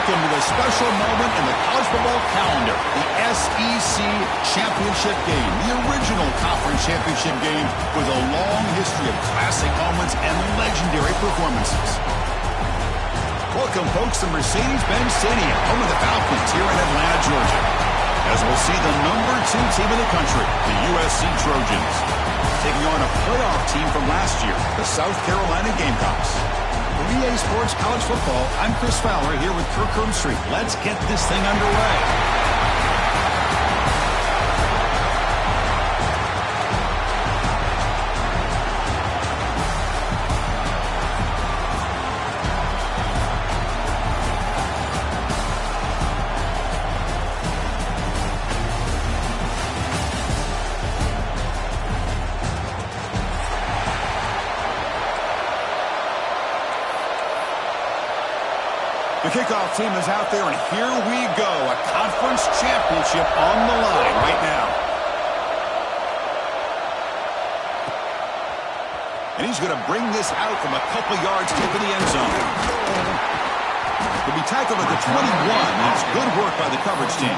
Welcome to the special moment in the college football calendar, the SEC Championship Game, the original conference championship game with a long history of classic moments and legendary performances. Welcome, folks, to Mercedes-Benz Stadium, home of the Falcons here in Atlanta, Georgia, as we'll see the #2 team in the country, the USC Trojans, taking on a playoff team from last year, the South Carolina Gamecocks. For EA Sports College Football, I'm Chris Fowler here with Kirk Herbstreit. Let's get this thing underway. The kickoff team is out there, and here we go. A conference championship on the line right now. And he's going to bring this out from a couple yards deep in the end zone. He'll be tackled at the 21. That's good work by the coverage team.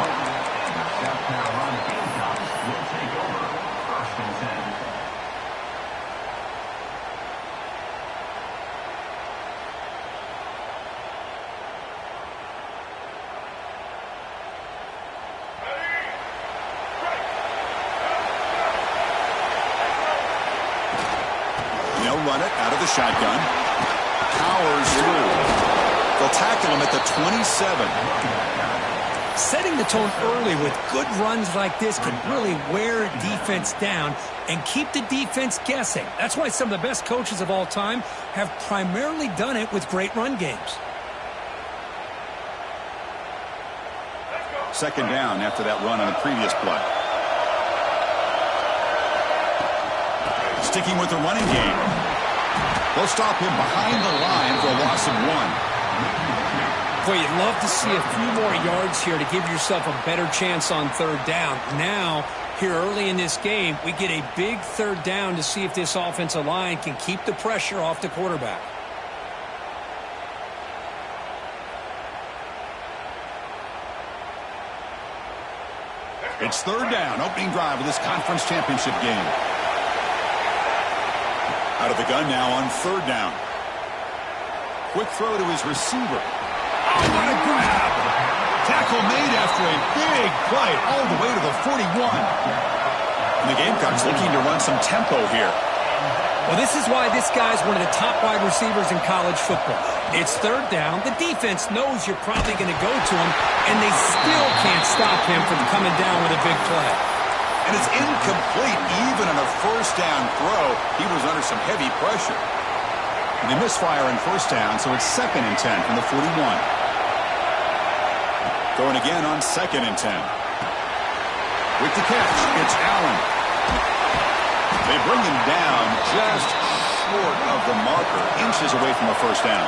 Run it out of the shotgun. Powers through. They'll tackle him at the 27. Setting the tone early with good runs like this can really wear defense down and keep the defense guessing. That's why some of the best coaches of all time have primarily done it with great run games. Second down after that run on the previous play. Sticking with the running game. They'll stop him behind the line for a loss of 1. Boy, you'd love to see a few more yards here to give yourself a better chance on third down. Now, here early in this game, we get a big third down to see if this offensive line can keep the pressure off the quarterback. It's third down, opening drive of this conference championship game. Out of the gun now on third down. Quick throw to his receiver. Oh, what a grab! Tackle made after a big play all the way to the 41. And the Gamecocks looking to run some tempo here. Well, this is why this guy's one of the top wide receivers in college football. It's third down. The defense knows you're probably going to go to him, and they still can't stop him from coming down with a big play. And it's incomplete. Even on a first down throw, he was under some heavy pressure. And they misfire in first down, so it's 2nd and 10 from the 41. Throwing again on 2nd and 10. With the catch, it's Allen. They bring him down just short of the marker, inches away from a first down.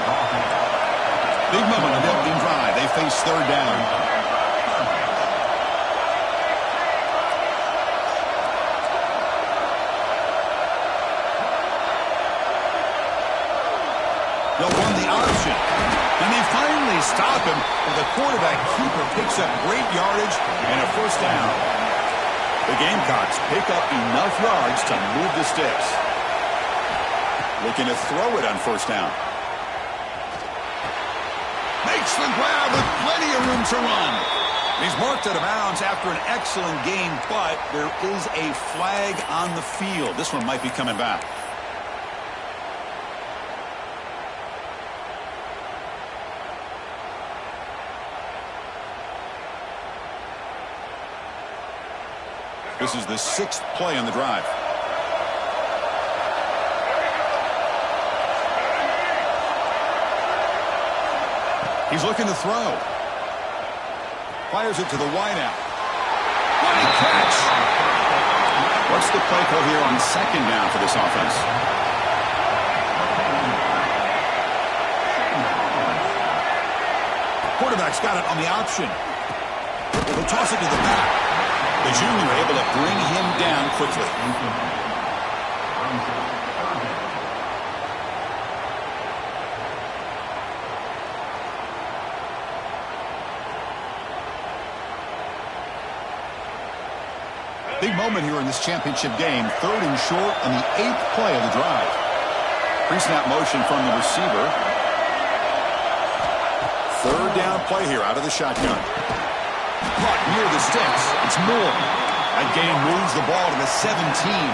Big moment on the opening drive. They face third down. They'll run the option. And they finally stop him, but the quarterback keeper picks up great yardage and a first down. The Gamecocks pick up enough yards to move the sticks. Looking to throw it on first down. Makes the grab with plenty of room to run. He's marked out of bounds after an excellent game, but there is a flag on the field. This one might be coming back. This is the 6th play on the drive. He's looking to throw. Fires it to the wideout. What a catch! What's the play call here on 2nd down for this offense? Quarterback's got it on the option. He'll toss it to the back. The junior able to bring him down quickly. Big moment here in this championship game. 3rd and short on the 8th play of the drive. Pre-snap motion from the receiver. 3rd down play here out of the shotgun. Caught near the sticks. It's Moore. That gain moves the ball to the 17.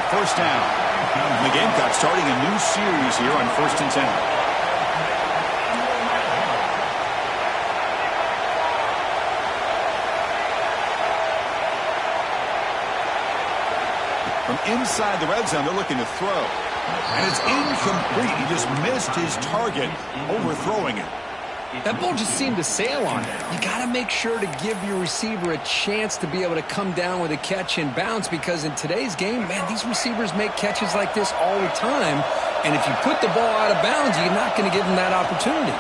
1st down. And the Gamecocks starting a new series here on 1st and 10. From inside the red zone, they're looking to throw. And it's incomplete. He just missed his target, overthrowing it. That ball just seemed to sail on it. You got to make sure to give your receiver a chance to be able to come down with a catch and bounce, because in today's game, man, these receivers make catches like this all the time. And if you put the ball out of bounds, you're not going to give them that opportunity.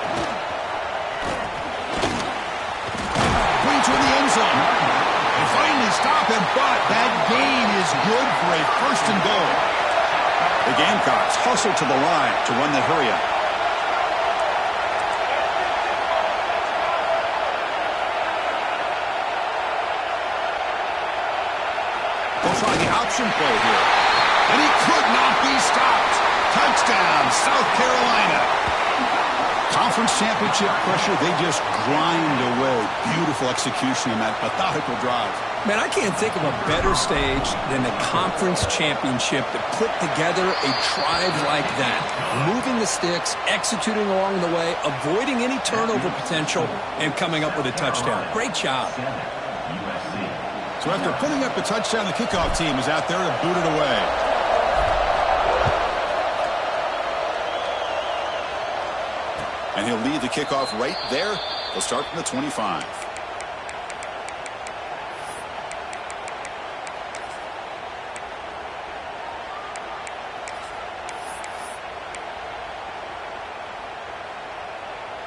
Brings to the end zone. They finally stop him, but that gain is good for a 1st and goal. The Gamecocks hustle to the line to run the hurry-up. They'll try the option play here. And he could not be stopped. Touchdown, South Carolina. Conference championship pressure, they just grind away. Beautiful execution in that methodical drive. Man, I can't think of a better stage than the conference championship to put together a drive like that. Moving the sticks, executing along the way, avoiding any turnover potential, and coming up with a touchdown. Great job. So after putting up a touchdown, the kickoff team is out there to boot it away. And he'll lead the kickoff right there. They'll start from the 25.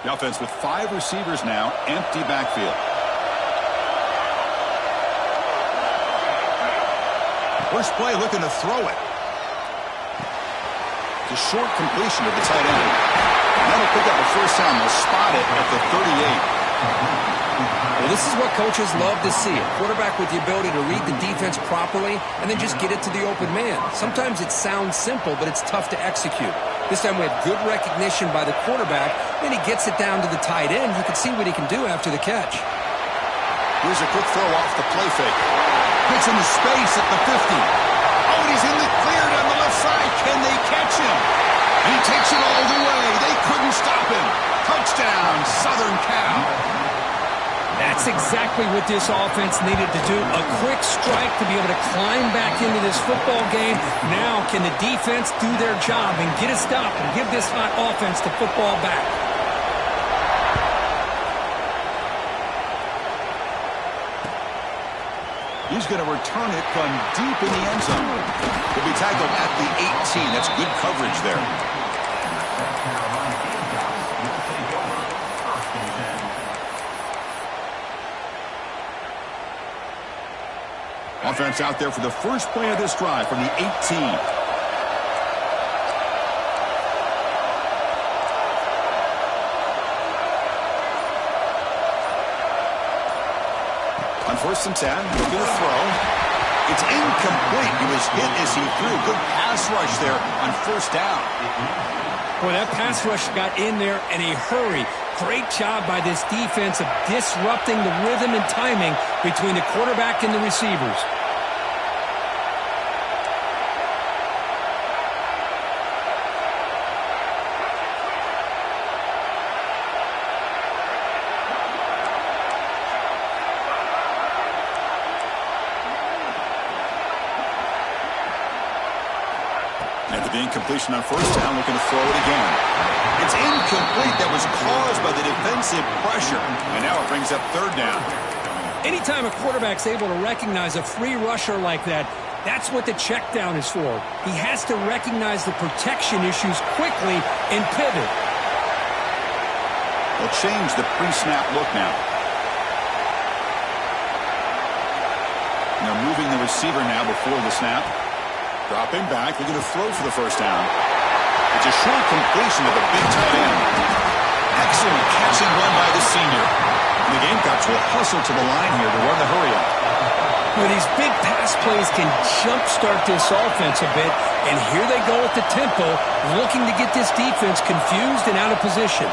The offense with 5 receivers now, empty backfield. First play looking to throw it. It's a short completion to the tight end. And that'll pick up a 1st down. They'll spot it at the 38. Well, this is what coaches love to see. A quarterback with the ability to read the defense properly and then just get it to the open man. Sometimes it sounds simple, but it's tough to execute. This time we have good recognition by the quarterback. Then he gets it down to the tight end. You can see what he can do after the catch. Here's a quick throw off the play fake. Gets into space at the 50. Oh, and he's in the clear down the left side. Can they catch him? And he takes it all the way. They couldn't stop him. Touchdown, Southern Cal. That's exactly what this offense needed to do. A quick strike to be able to climb back into this football game. Now can the defense do their job and get a stop and give this hot offense the football back? He's going to return it from deep in the end zone. He'll be tackled at the 18. That's good coverage there. Offense out there for the first play of this drive from the 18. On 1st and 10, looking to throw. It's incomplete. He was hit as he threw. Good pass rush there on 1st down. Boy, that pass rush got in there in a hurry. Great job by this defense of disrupting the rhythm and timing between the quarterback and the receivers. After the incompletion on 1st down, looking to throw it again. It's incomplete. That was caused by the defensive pressure. And now it brings up 3rd down. Anytime a quarterback's able to recognize a free rusher like that, that's what the check down is for. He has to recognize the protection issues quickly and pivot. They'll change the pre-snap look now. And they're moving the receiver now before the snap. Dropping back, looking to throw for the 1st down. It's a short completion of the big tight end. Excellent catch and run by the senior. And the Gamecocks will hustle to the line here to run the hurry-up. Well, these big pass plays can jumpstart this offense a bit, and here they go at the tempo, looking to get this defense confused and out of position.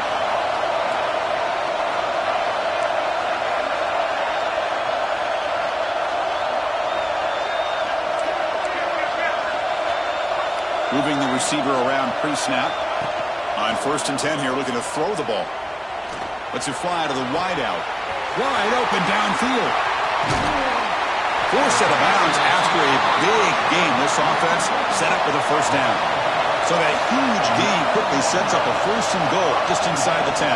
Moving the receiver around pre-snap. On 1st and 10 here, looking to throw the ball. Lets it fly to the wideout. Wide open downfield. Forced out of bounds after a big game. This offense set up with a 1st down. So that huge gain quickly sets up a 1st and goal just inside the 10.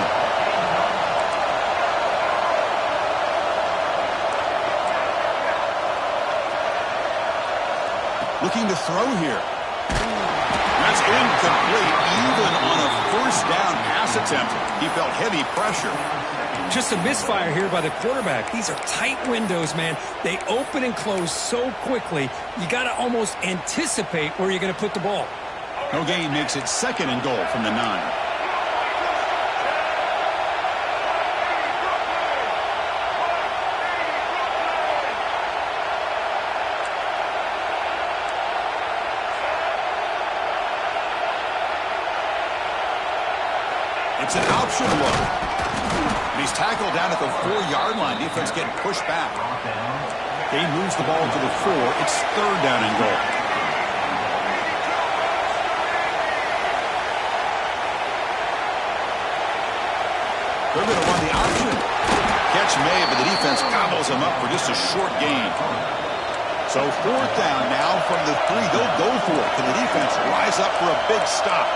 Looking to throw here. That's incomplete, even on a 1st down pass attempt. He felt heavy pressure. Just a misfire here by the quarterback. These are tight windows, man. They open and close so quickly, you got to almost anticipate where you're going to put the ball. No gain makes it 2nd and goal from the 9. It's an option look. And he's tackled down at the 4-yard line. Defense getting pushed back. He moves the ball to the 4. It's 3rd down and goal. They're going to run the option. Catch made, but the defense gobbles him up for just a short gain. So 4th down now from the 3. They'll go for it. Can the defense rise up for a big stop?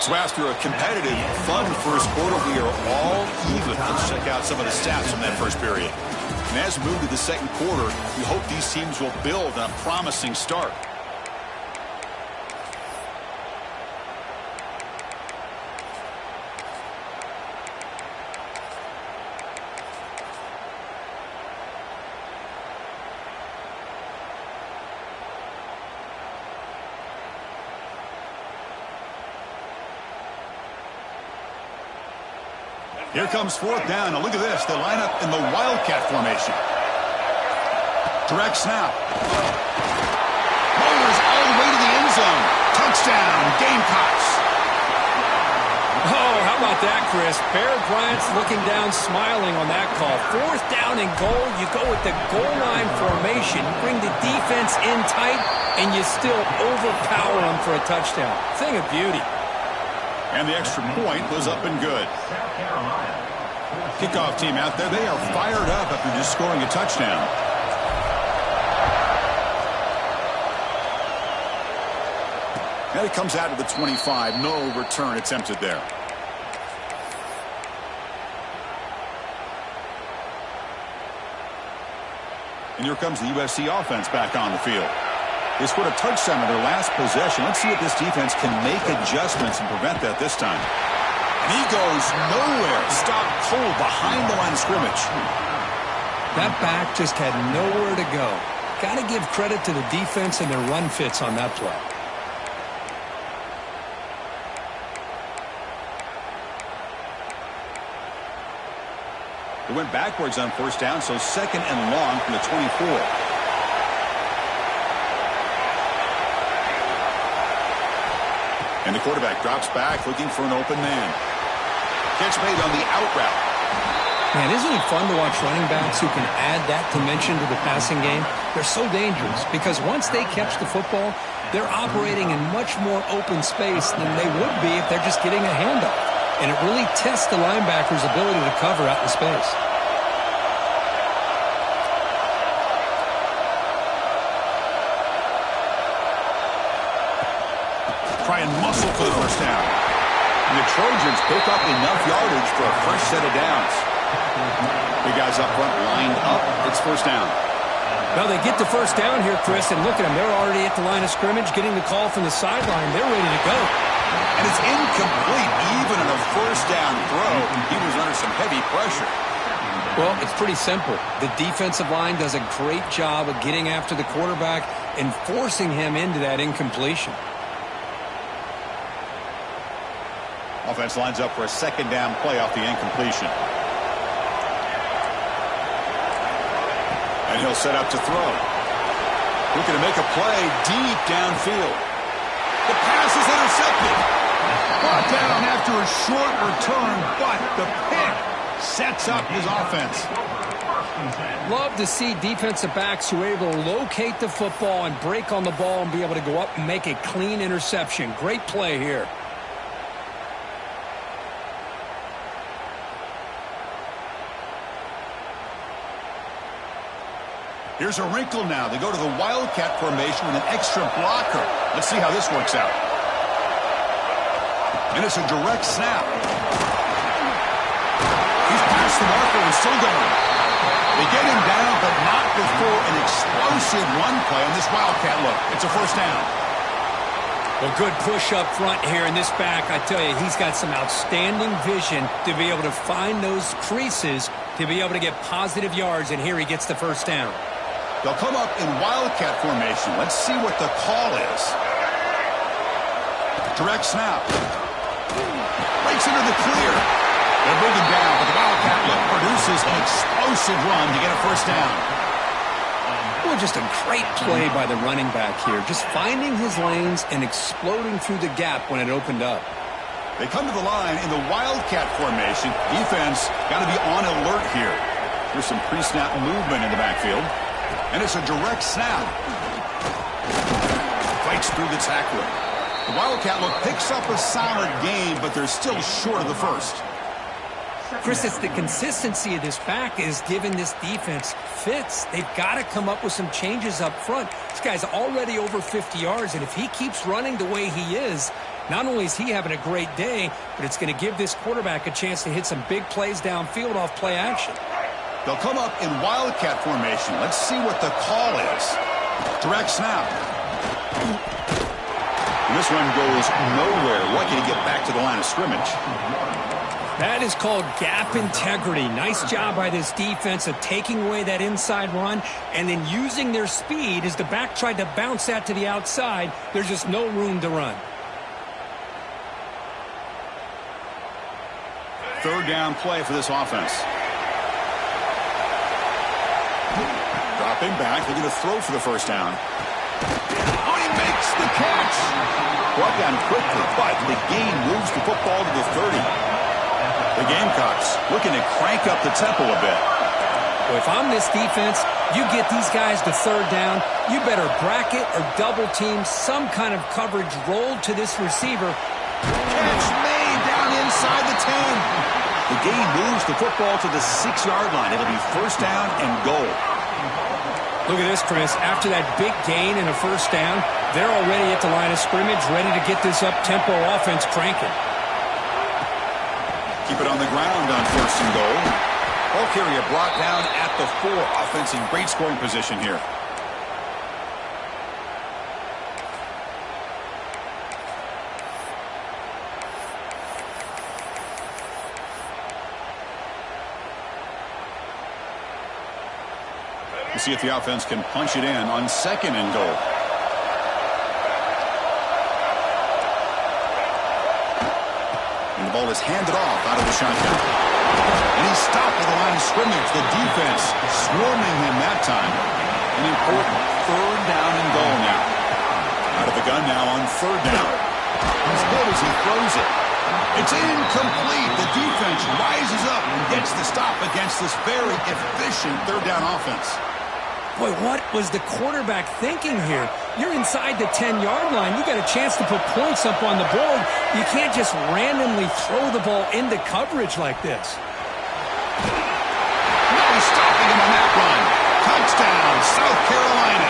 So after a competitive, fun 1st quarter, we are all even. Let's check out some of the stats from that 1st period. And as we move to the 2nd quarter, we hope these teams will build on a promising start. Here comes 4th down. Now look at this. They line up in the Wildcat formation. Direct snap. Rolls all the way to the end zone. Touchdown, Gamecocks. Oh, how about that, Chris? Bear Bryant's looking down, smiling on that call. 4th down and goal. You go with the goal line formation. You bring the defense in tight, and you still overpower them for a touchdown. Thing of beauty. And the extra point was up and good. Kickoff team out there, they are fired up after just scoring a touchdown. And it comes out to the 25. No return attempted there. And here comes the USC offense back on the field. They scored a touchdown in their last possession. Let's see if this defense can make adjustments and prevent that this time. And he goes nowhere. Stopped cold behind the line of scrimmage. That back just had nowhere to go. Got to give credit to the defense and their run fits on that play. They went backwards on 1st down, so 2nd and long from the 24. And the quarterback drops back, looking for an open man. Catch made on the out route. Man, isn't it fun to watch running backs who can add that dimension to the passing game? They're so dangerous because once they catch the football, they're operating in much more open space than they would be if they're just getting a handoff. And it really tests the linebacker's ability to cover out in space. Try and muscle for the 1st down. And the Trojans pick up enough yardage for a fresh set of downs. The guys up front lined up. It's 1st down. Well, they get the 1st down here, Chris, and look at them. They're already at the line of scrimmage, getting the call from the sideline. They're ready to go. And it's incomplete, even in a 1st down throw. He was under some heavy pressure. Well, it's pretty simple. The defensive line does a great job of getting after the quarterback and forcing him into that incompletion. Offense lines up for a second down play off the incompletion. And he'll set up to throw. Looking to make a play deep downfield. The pass is intercepted. Brought down after a short return, but the pick sets up his offense. Love to see defensive backs who are able to locate the football and break on the ball and be able to go up and make a clean interception. Great play here. Here's a wrinkle now. They go to the Wildcat formation with an extra blocker. Let's see how this works out. And it's a direct snap. He's past the marker and still going. They get him down, but not before an explosive run play on this Wildcat look. It's a first down. Well, good push up front here in this back. I tell you, he's got some outstanding vision to be able to find those creases, to be able to get positive yards, and here he gets the first down. They'll come up in Wildcat formation. Let's see what the call is. Direct snap. Breaks into the clear. They'll bring him down, but the Wildcat look produces an explosive run to get a first down. Well, just a great play by the running back here. Just finding his lanes and exploding through the gap when it opened up. They come to the line in the Wildcat formation. Defense got to be on alert here. There's some pre-snap movement in the backfield. And it's a direct snap. Breaks through the tackler. The Wildcat look picks up a solid gain, but they're still short of the first. Chris, it's the consistency of this back is giving this defense fits. They've got to come up with some changes up front. This guy's already over 50 yards, and if he keeps running the way he is, not only is he having a great day, but it's going to give this quarterback a chance to hit some big plays downfield off play action. They'll come up in Wildcat formation. Let's see what the call is. Direct snap. And this one goes nowhere. Lucky to get back to the line of scrimmage. That is called gap integrity. Nice job by this defense of taking away that inside run and then using their speed as the back tried to bounce that to the outside. There's just no room to run. Third down play for this offense. Dropping back, looking to throw for the first down. Oh, he makes the catch! Brought down quickly, but the gain moves the football to the 30. The Gamecocks looking to crank up the tempo a bit. Well, if I'm this defense, you get these guys to third down, you better bracket or double team some kind of coverage rolled to this receiver. Catch made down inside the 10. The gain moves the football to the 6-yard line. It'll be first down and goal. Look at this, Chris. After that big gain and a first down, they're already at the line of scrimmage, ready to get this up-tempo offense cranking. Keep it on the ground on first and goal. Ball carrier brought down at the 4. Offense in great scoring position here. We'll see if the offense can punch it in on second and goal. And the ball is handed off out of the shotgun. And he's stopped at the line of scrimmage. The defense swarming him that time. An important third down and goal now. Out of the gun now on third down. He's hit as he throws it. It's incomplete. The defense rises up and gets the stop against this very efficient third down offense. Boy, what was the quarterback thinking here? You're inside the 10-yard line. You got a chance to put points up on the board. You can't just randomly throw the ball into coverage like this. Now he's stopping him on that run. Touchdown, South Carolina.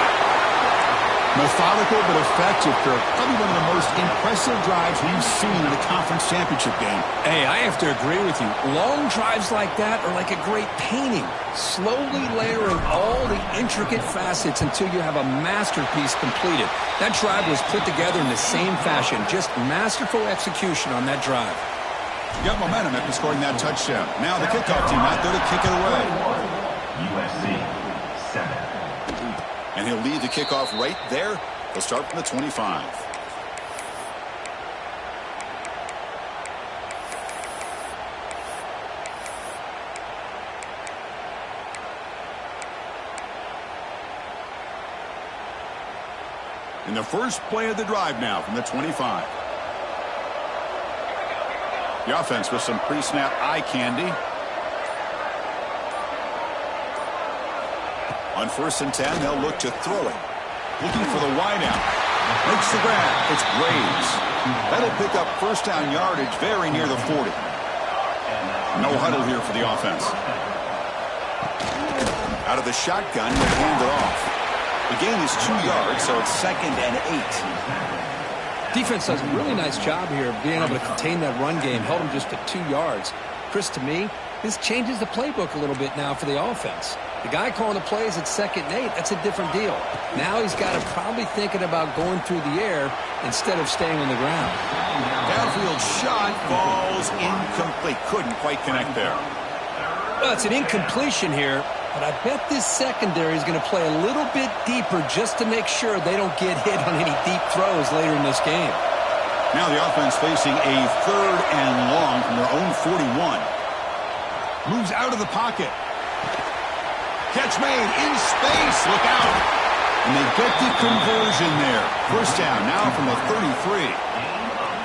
Methodical but effective, Kirk. Probably one of the most impressive drives we've seen in the conference championship game. Hey, I have to agree with you. Long drives like that are like a great painting. Slowly layering all the intricate facets until you have a masterpiece completed. That drive was put together in the same fashion. Just masterful execution on that drive. Got momentum after scoring that touchdown. Now the kickoff team out there to kick it away. USC 7. And he'll lead the kickoff right there. He'll start from the 25. In the first play of the drive now from the 25. The offense with some pre-snap eye candy. On 1st and 10, they'll look to throw it. Looking for the wideout. Makes the grab. It's Graves. That'll pick up first down yardage very near the 40. No huddle here for the offense. Out of the shotgun, they hand it off. The gain is 2 yards, so it's 2nd and 8. Defense does a really nice job here of being able to contain that run game. Held them just to 2 yards. Chris, to me, this changes the playbook a little bit now for the offense. The guy calling the plays at 2nd and 8, that's a different deal. Now he's got to probably thinking about going through the air instead of staying on the ground. Downfield shot falls incomplete. Couldn't quite connect there. Well, it's an incompletion here, but I bet this secondary is going to play a little bit deeper just to make sure they don't get hit on any deep throws later in this game. Now the offense facing a 3rd and long from their own 41. Moves out of the pocket. Catch made in space. Look out. And they get the conversion there. First down now from the 33.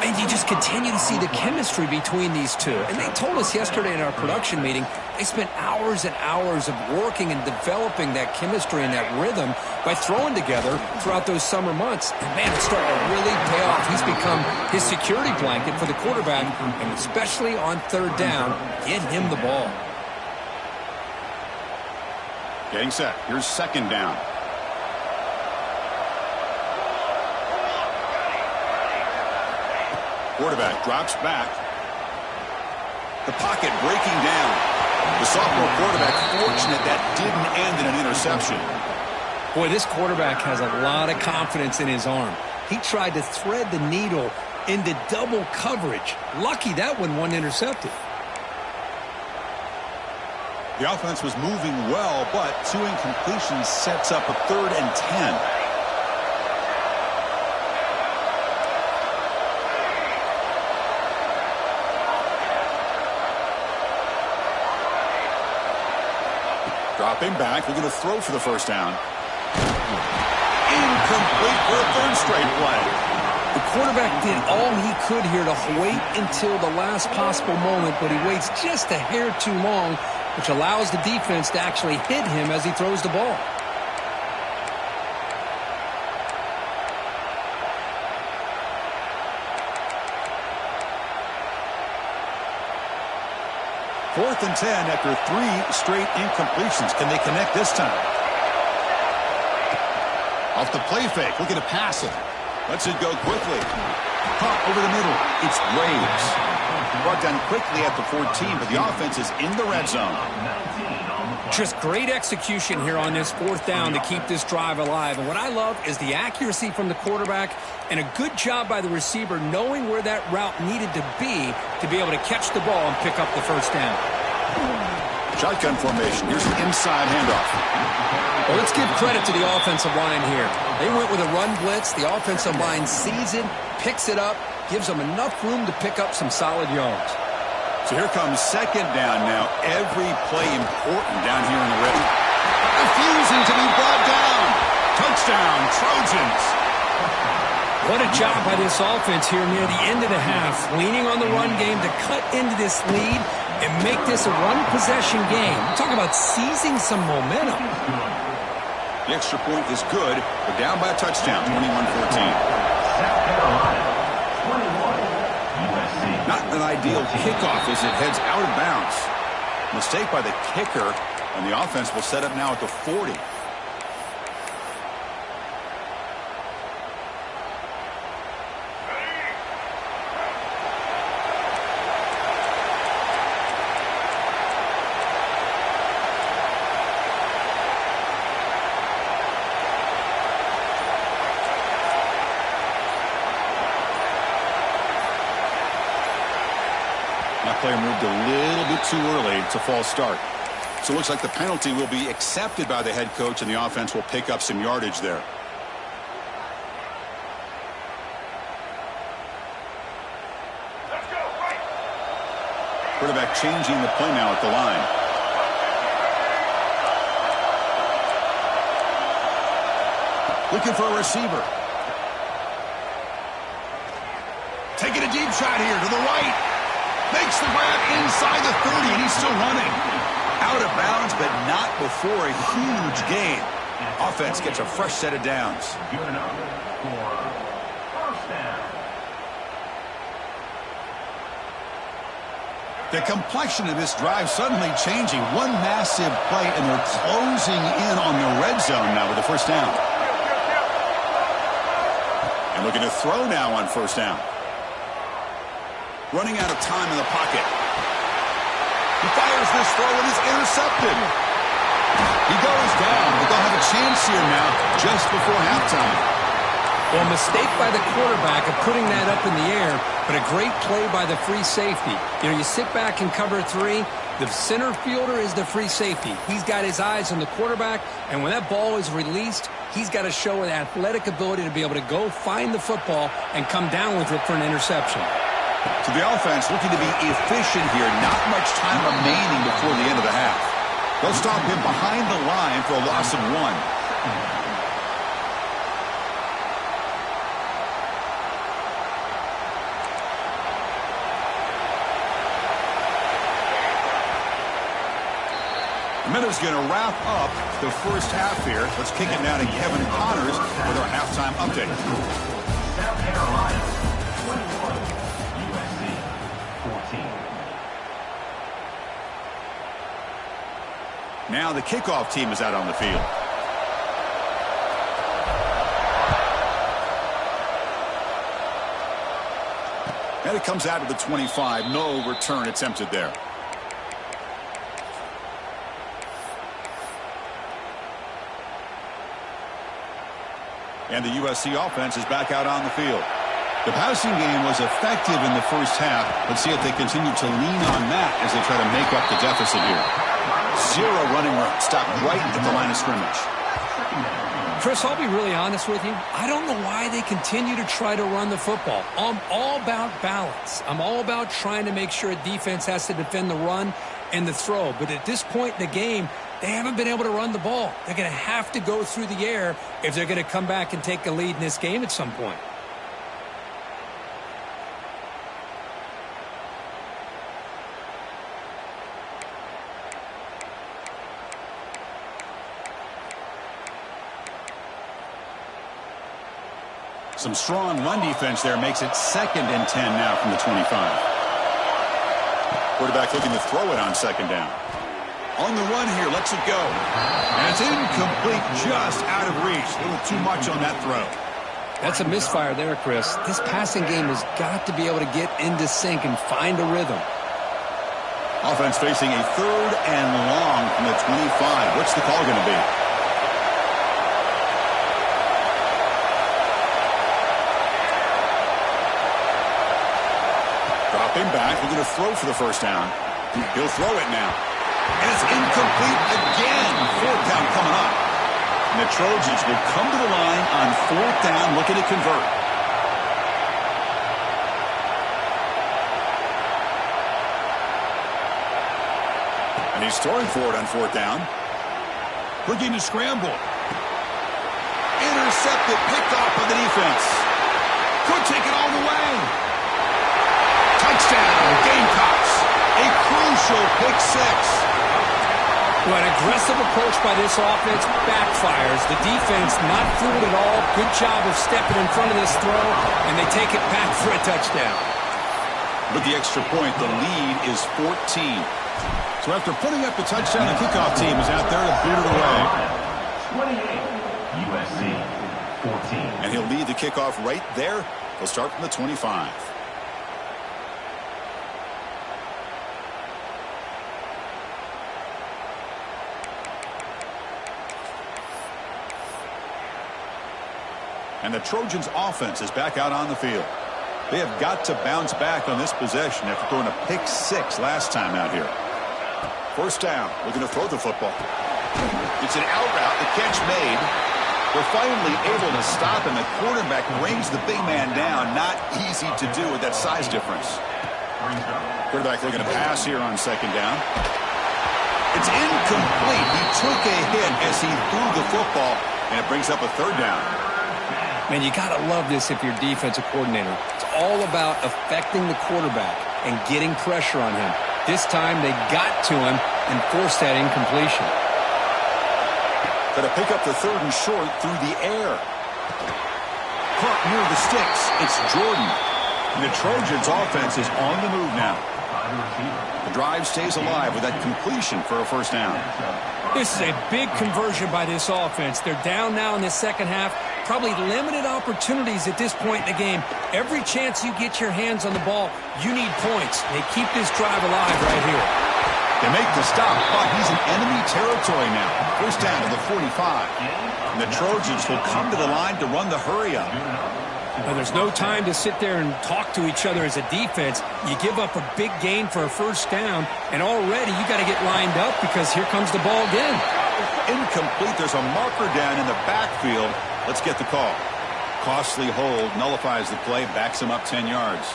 And you just continue to see the chemistry between these two. And they told us yesterday in our production meeting, they spent hours and hours of working and developing that chemistry and that rhythm by throwing together throughout those summer months. And, man, it's starting to really pay off. He's become his security blanket for the quarterback, and especially on 3rd down, get him the ball. Getting set. Here's 2nd down. Quarterback drops back. The pocket breaking down. The sophomore quarterback fortunate that didn't end in an interception. Boy, this quarterback has a lot of confidence in his arm. He tried to thread the needle into double coverage. Lucky that one wasn't intercepted. The offense was moving well, but 2 incompletions sets up a 3rd and 10. Dropping back, looking to throw for the first down. Incomplete for a 3rd straight play. The quarterback did all he could here to wait until the last possible moment, but he waits just a hair too long, which allows the defense to actually hit him as he throws the ball. Fourth and 10 after 3 straight incompletions. Can they connect this time? Off the play fake, looking to pass it. Lets it go quickly. Caught over the middle. It's Graves. Brought down quickly at the 14, but the offense is in the red zone. Just great execution here on this 4th down to keep this drive alive. And what I love is the accuracy from the quarterback and a good job by the receiver knowing where that route needed to be able to catch the ball and pick up the first down. Shotgun formation. Here's an inside handoff. Well, let's give credit to the offensive line here. They went with a run blitz. The offensive line sees it, picks it up, gives them enough room to pick up some solid yards. So here comes 2nd down now. Every play important down here in the red. Refusing to be brought down. Touchdown, Trojans. What a job by this offense here near the end of the half. Leaning on the run game to cut into this lead and make this a one-possession game. Talk about seizing some momentum. The extra point is good. We're down by a touchdown, 21-14. Not an ideal kickoff as it heads out of bounds. Mistake by the kicker, and the offense will set up now at the 40. That player moved a little bit too early. It's a false start. So it looks like the penalty will be accepted by the head coach, and the offense will pick up some yardage there. Quarterback changing the play now at the line. Looking for a receiver. Taking a deep shot here to the right. Makes the grab inside the 30, and he's still running. Out of bounds, but not before a huge gain. Offense gets a fresh set of downs. Good enough for first down. The complexion of this drive suddenly changing. One massive play, and they're closing in on the red zone now with the first down. And looking to throw now on first down. Running out of time in the pocket. He fires this throw and is intercepted. He goes down, but they'll have a chance here now just before halftime. Well, a mistake by the quarterback of putting that up in the air, but a great play by the free safety. You know, you sit back and cover three. The center fielder is the free safety. He's got his eyes on the quarterback, and when that ball is released, he's got to show an athletic ability to be able to go find the football and come down with it for an interception. So the offense looking to be efficient here. Not much time remaining before the end of the half. They'll stop him behind the line for a loss of 1. The minute's going to wrap up the first half here. Let's kick it now to Kevin Connors with our halftime update. South Carolina, 21. USC, 14. Now the kickoff team is out on the field. And it comes out to the 25. No return attempted there. And the USC offense is back out on the field. The passing game was effective in the first half. Let's see if they continue to lean on that as they try to make up the deficit here. 0 running room. Stopped right at the line of scrimmage. Chris, I'll be really honest with you. I don't know why they continue to try to run the football. I'm all about balance. I'm all about trying to make sure a defense has to defend the run and the throw. But at this point in the game, they haven't been able to run the ball. They're going to have to go through the air if they're going to come back and take a lead in this game at some point. Some strong run defense there makes it 2nd and 10 now from the 25. Quarterback looking to throw it on 2nd down. On the run here, lets it go. And it's incomplete, just out of reach. A little too much on that throw. That's a misfire there, Chris. This passing game has got to be able to get into sync and find a rhythm. Offense facing a 3rd and long from the 25. What's the call going to be? Dropping back, looking to throw for the first down. He'll throw it now. And it's incomplete again. 4th down coming up. And the Trojans will come to the line on 4th down, looking to convert. And he's throwing for it on 4th down. Looking to scramble. Intercepted, picked off by the defense. Could take it all the way. Touchdown, Gamecocks. A crucial pick 6. Well, an aggressive approach by this offense backfires. The defense not fooled at all. Good job of stepping in front of this throw, and they take it back for a touchdown. With the extra point, the lead is 14. So after putting up the touchdown, the kickoff team is out there to boot it away. 28. USC, 14. And he'll lead the kickoff right there. He'll start from the 25. And the Trojans' offense is back out on the field. They have got to bounce back on this possession after throwing a pick 6 last time out here. First down, looking to throw the football. It's an out route, the catch made. They're finally able to stop him. The quarterback brings the big man down. Not easy to do with that size difference. Quarterback looking to pass here on 2nd down. It's incomplete. He took a hit as he threw the football, and it brings up a 3rd down. Man, you got to love this if you're defensive coordinator. It's all about affecting the quarterback and getting pressure on him. This time they got to him and forced that incompletion. Got to pick up the third and short through the air. Caught near the sticks. It's Jordan. And the Trojans' offense is on the move now. The drive stays alive with that completion for a first down. This is a big conversion by this offense. They're down now in the second half. Probably limited opportunities at this point in the game. Every chance you get your hands on the ball, you need points. They keep this drive alive right here. They make the stop, but he's in enemy territory now. First down to the 45. And the Trojans will come to the line to run the hurry-up. Well, there's no time to sit there and talk to each other as a defense. You give up a big gain for a first down, and already you got to get lined up because here comes the ball again. Incomplete. There's a marker down in the backfield. Let's get the call. Costly hold, nullifies the play, backs him up 10 yards.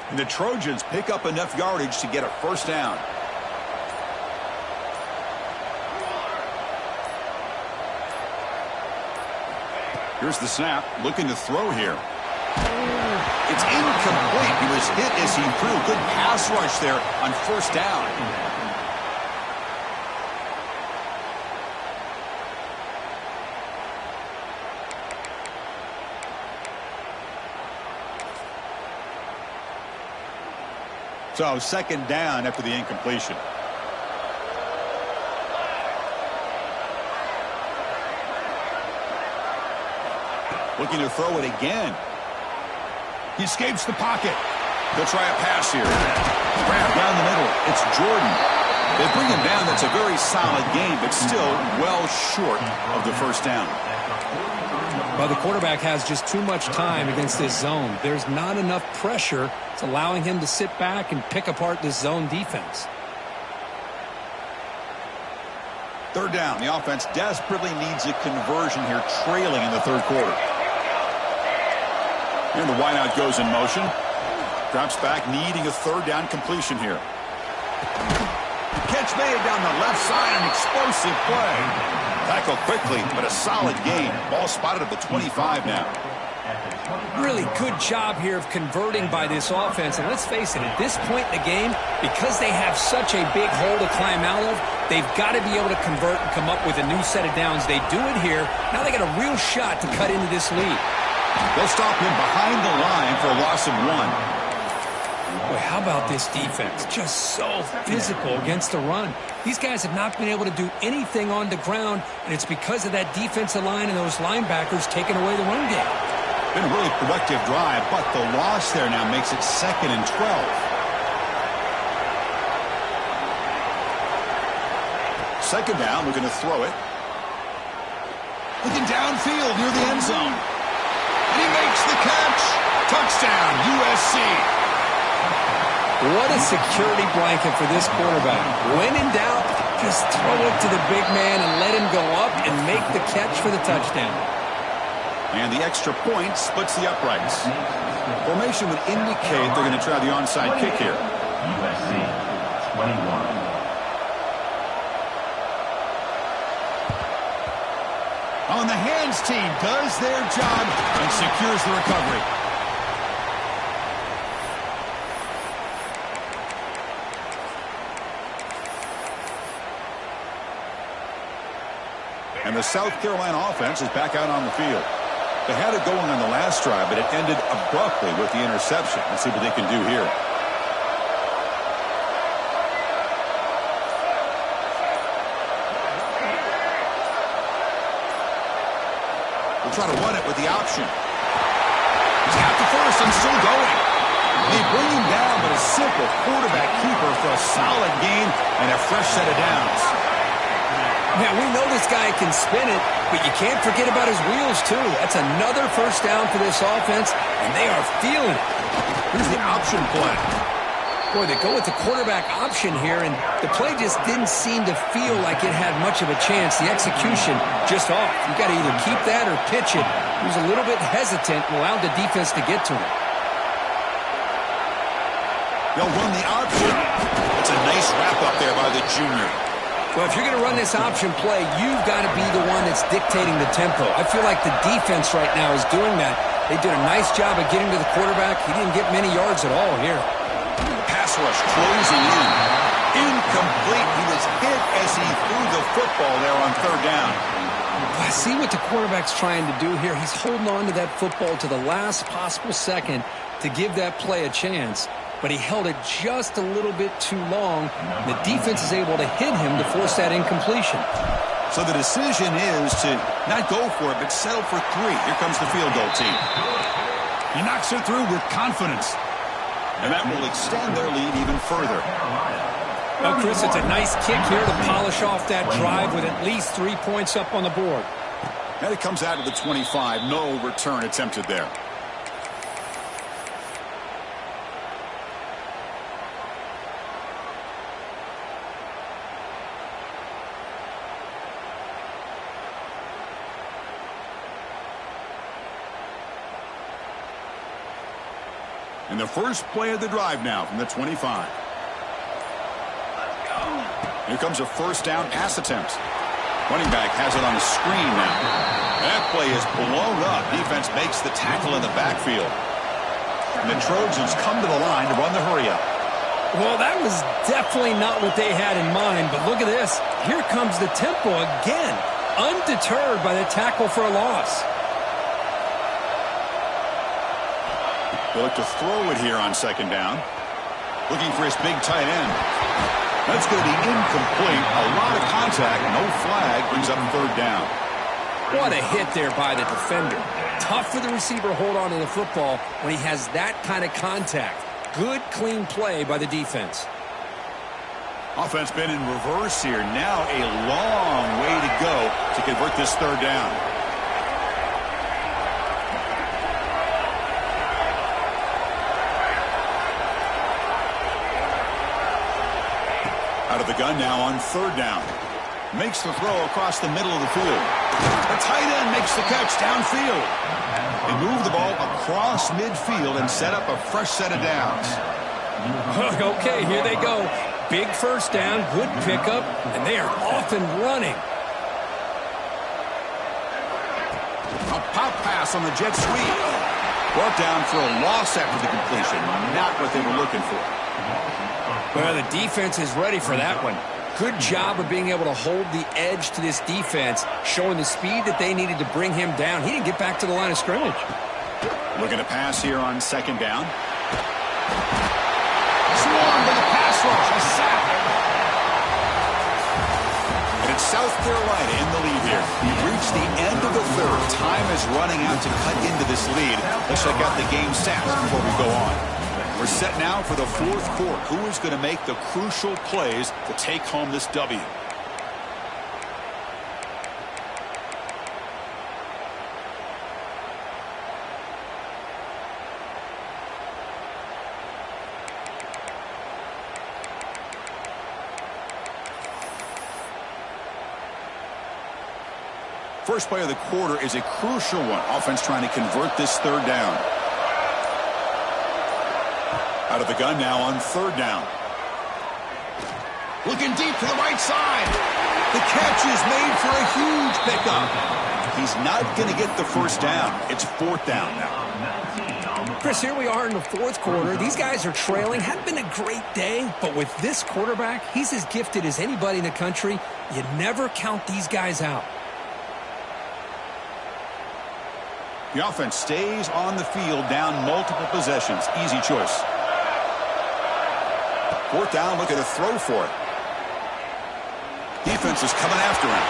And the Trojans pick up enough yardage to get a first down. Here's the snap, looking to throw here. It's incomplete. He was hit as he threw. Good pass rush there on first down. So second down after the incompletion. Looking to throw it again. He escapes the pocket. He'll try a pass here. Grab down the middle. It's Jordan. They bring him down. That's a very solid game, but still well short of the first down. Well, the quarterback has just too much time against this zone. There's not enough pressure. It's allowing him to sit back and pick apart this zone defense. Third down. The offense desperately needs a conversion here, trailing in the third quarter. And the wideout goes in motion. Drops back, needing a third down completion here. Catch made down the left side, an explosive play. Tackle quickly, but a solid gain. Ball spotted at the 25 now. Really good job here of converting by this offense. And let's face it, at this point in the game, because they have such a big hole to climb out of, they've got to be able to convert and come up with a new set of downs. They do it here. Now they got a real shot to cut into this lead. They'll stop him behind the line for a loss of 1. Boy, how about this defense? Just so physical against the run. These guys have not been able to do anything on the ground, and it's because of that defensive line and those linebackers taking away the run game. Been a really productive drive, but the loss there now makes it 2nd and 12. Second down, looking to throw it. Looking downfield near the end zone. And he makes the catch. Touchdown, USC. What a security blanket for this quarterback. When in doubt, just throw it to the big man and let him go up and make the catch for the touchdown. And the extra point splits the uprights. Formation would indicate they're going to try the onside kick here. USC 21. On the hands team does their job and secures the recovery. And the South Carolina offense is back out on the field. They had it going on the last drive, but it ended abruptly with the interception. Let's see what they can do here. They'll try to run it with the option. He's got the first and still going. They bring him down, but a simple quarterback keeper for a solid gain and a fresh set of downs. Man, we know this guy can spin it, but you can't forget about his wheels, too. That's another first down for this offense, and they are feeling it. Here's the option play. Boy, they go with the quarterback option here, and the play just didn't seem to feel like it had much of a chance. The execution just off. You got to either keep that or pitch it. He was a little bit hesitant and allowed the defense to get to him. They'll run the option. It's a nice wrap-up there by the junior. Well, if you're going to run this option play, you've got to be the one that's dictating the tempo. I feel like the defense right now is doing that. They did a nice job of getting to the quarterback. He didn't get many yards at all here. Pass rush closing in. Incomplete. He was hit as he threw the football there on third down. I see what the quarterback's trying to do here. He's holding on to that football to the last possible second to give that play a chance. But he held it just a little bit too long. The defense is able to hit him to force that incompletion. So the decision is to not go for it, but settle for 3. Here comes the field goal team. He knocks it through with confidence. And that will extend their lead even further. Well, Chris, it's a nice kick here to polish off that drive with at least 3 points up on the board. And it comes out of the 25. No return attempted there. And the first play of the drive now from the 25. Here comes a first down pass attempt. Running back has it on the screen now. That play is blown up. Defense makes the tackle in the backfield. And the Trojans come to the line to run the hurry up. Well, that was definitely not what they had in mind. But look at this. Here comes the tempo again. Undeterred by the tackle for a loss. They look to throw it here on second down. Looking for his big tight end. That's going to be incomplete. A lot of contact. No flag. Brings up third down. What a hit there by the defender. Tough for the receiver to hold on to the football when he has that kind of contact. Good, clean play by the defense. Offense been in reverse here. Now a long way to go to convert this third down. Out of the gun now on third down. Makes the throw across the middle of the field. The tight end makes the catch downfield. They move the ball across midfield and set up a fresh set of downs. Okay, here they go. Big first down, good pickup, and they are off and running. A pop pass on the jet sweep. Brought down for a loss after the completion. Not what they were looking for. Well, the defense is ready for that one. Good job of being able to hold the edge to this defense, showing the speed that they needed to bring him down. He didn't get back to the line of scrimmage. Looking to pass here on second down. Swarmed to the pass rush. A sack. And it's South Carolina in the lead here. We've reached the end of the third. Time is running out to cut into this lead. Let's check out the game stats before we go on. We're set now for the fourth quarter. Who is going to make the crucial plays to take home this W? First play of the quarter is a crucial one. Offense trying to convert this third down. Out of the gun now on third down. Looking deep to the right side. The catch is made for a huge pickup. He's not going to get the first down. It's fourth down now. Chris, here we are in the fourth quarter. These guys are trailing. Hadn't been a great day, but with this quarterback, he's as gifted as anybody in the country. You never count these guys out. The offense stays on the field down multiple possessions. Easy choice. Fourth down, looking to throw for it. Defense is coming after him.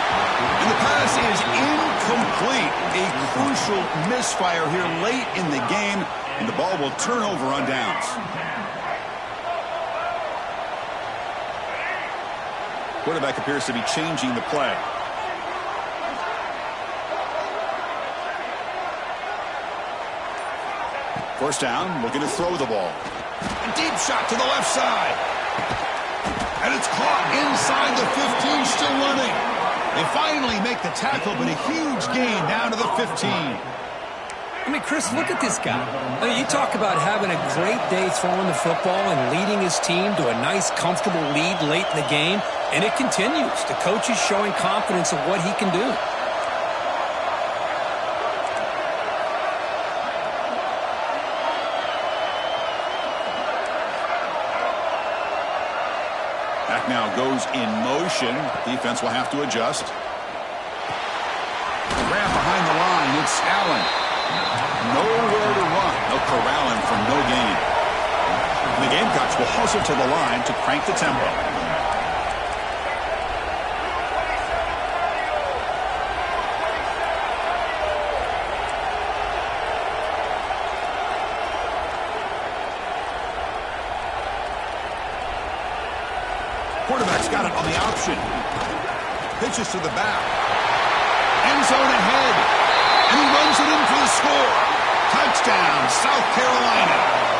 And the pass is incomplete. A crucial misfire here late in the game, and the ball will turn over on downs. Quarterback appears to be changing the play. First down, looking to throw the ball. A deep shot to the left side. And it's caught inside the 15, still running. They finally make the tackle, but a huge gain down to the 15. I mean, Chris, look at this guy. I mean, you talk about having a great day throwing the football and leading his team to a nice, comfortable lead late in the game, and it continues. The coach is showing confidence of what he can do. Back now goes in motion. Defense will have to adjust. Grab behind the line. It's Allen. Nowhere to run. They'll corral him for no gain. And the Gamecocks will hustle to the line to crank the tempo. Quarterback's got it on the option. Pitches to the back. End zone ahead. And he runs it in for the score. Touchdown, South Carolina.